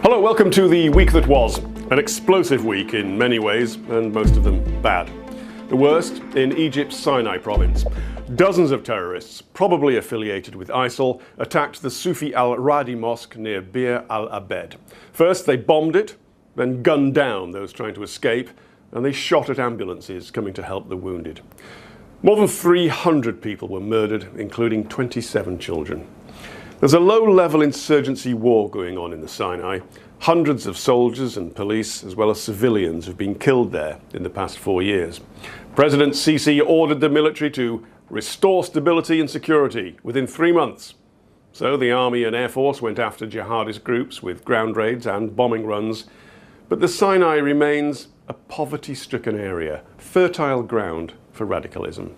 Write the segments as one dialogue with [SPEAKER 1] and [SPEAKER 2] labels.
[SPEAKER 1] Hello, welcome to the week that was. An explosive week in many ways, and most of them bad. The worst in Egypt's Sinai province. Dozens of terrorists, probably affiliated with ISIL, attacked the Sufi al-Radi mosque near Bir al-Abed. First they bombed it, then gunned down those trying to escape, and they shot at ambulances coming to help the wounded. More than 300 people were murdered, including 27 children. There's a low-level insurgency war going on in the Sinai. Hundreds of soldiers and police, as well as civilians, have been killed there in the past 4 years. President Sisi ordered the military to restore stability and security within 3 months. So the army and air force went after jihadist groups with ground raids and bombing runs. But the Sinai remains a poverty-stricken area, fertile ground for radicalism.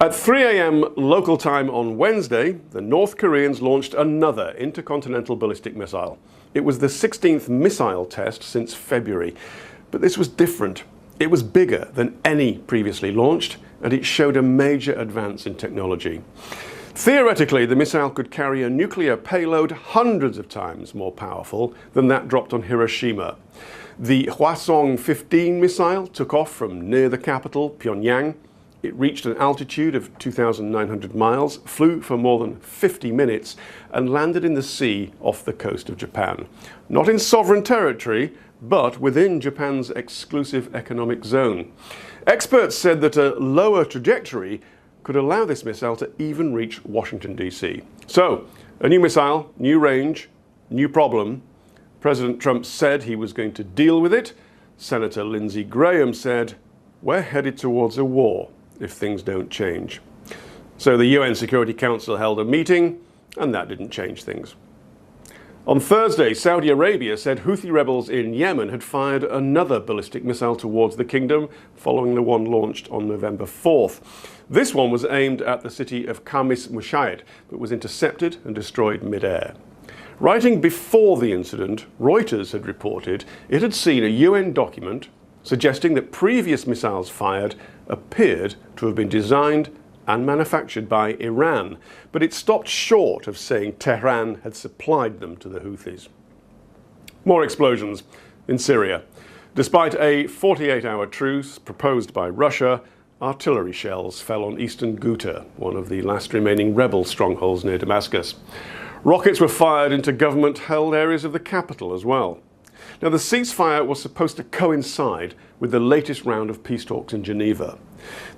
[SPEAKER 1] At 3 a.m. local time on Wednesday, the North Koreans launched another intercontinental ballistic missile. It was the 16th missile test since February, but this was different. It was bigger than any previously launched, and it showed a major advance in technology. Theoretically, the missile could carry a nuclear payload hundreds of times more powerful than that dropped on Hiroshima. The Hwasong-15 missile took off from near the capital, Pyongyang. It reached an altitude of 2,900 miles, flew for more than 50 minutes, and landed in the sea off the coast of Japan. Not in sovereign territory, but within Japan's exclusive economic zone. Experts said that a lower trajectory could allow this missile to even reach Washington, D.C. So, a new missile, new range, new problem. President Trump said he was going to deal with it. Senator Lindsey Graham said, "We're headed towards a war if things don't change." So the UN Security Council held a meeting, and that didn't change things. On Thursday, Saudi Arabia said Houthi rebels in Yemen had fired another ballistic missile towards the kingdom, following the one launched on November 4th. This one was aimed at the city of Khamis Mushayed, but was intercepted and destroyed mid-air. Writing before the incident, Reuters had reported it had seen a UN document suggesting that previous missiles fired appeared to have been designed and manufactured by Iran, but it stopped short of saying Tehran had supplied them to the Houthis. More explosions in Syria. Despite a 48-hour truce proposed by Russia, artillery shells fell on eastern Ghouta, one of the last remaining rebel strongholds near Damascus. Rockets were fired into government-held areas of the capital as well. Now, the ceasefire was supposed to coincide with the latest round of peace talks in Geneva.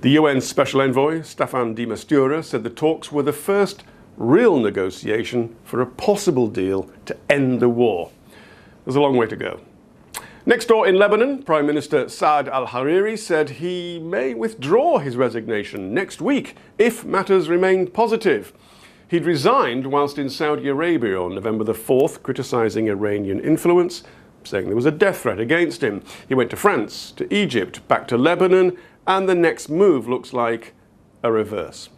[SPEAKER 1] The UN Special Envoy, Staffan de Mistura, said the talks were the first real negotiation for a possible deal to end the war. There's a long way to go. Next door in Lebanon, Prime Minister Saad al-Hariri said he may withdraw his resignation next week if matters remain positive. He'd resigned whilst in Saudi Arabia on November the 4th, criticising Iranian influence, saying there was a death threat against him. He went to France, to Egypt, back to Lebanon, and the next move looks like a reverse.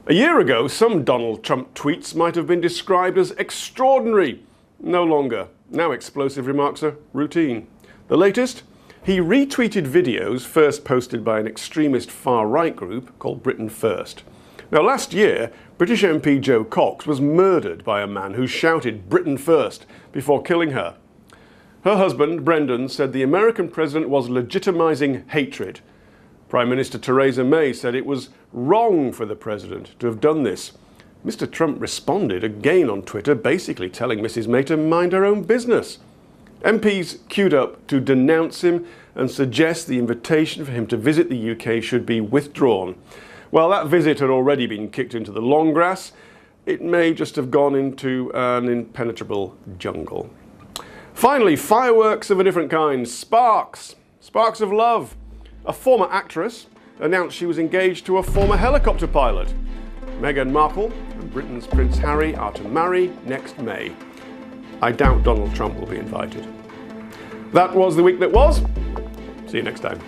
[SPEAKER 1] A year ago, some Donald Trump tweets might have been described as extraordinary. No longer. Now explosive remarks are routine. The latest? He retweeted videos first posted by an extremist far-right group called Britain First. Now, last year, British MP Jo Cox was murdered by a man who shouted "Britain First" before killing her. Her husband, Brendan, said the American president was legitimising hatred. Prime Minister Theresa May said it was wrong for the president to have done this. Mr. Trump responded again on Twitter, basically telling Mrs. May to mind her own business. MPs queued up to denounce him and suggest the invitation for him to visit the UK should be withdrawn. Well, that visit had already been kicked into the long grass. It may just have gone into an impenetrable jungle. Finally, fireworks of a different kind. Sparks. Sparks of love. A former actress announced she was engaged to a former helicopter pilot. Meghan Markle and Britain's Prince Harry are to marry next May. I doubt Donald Trump will be invited. That was the week that was. See you next time.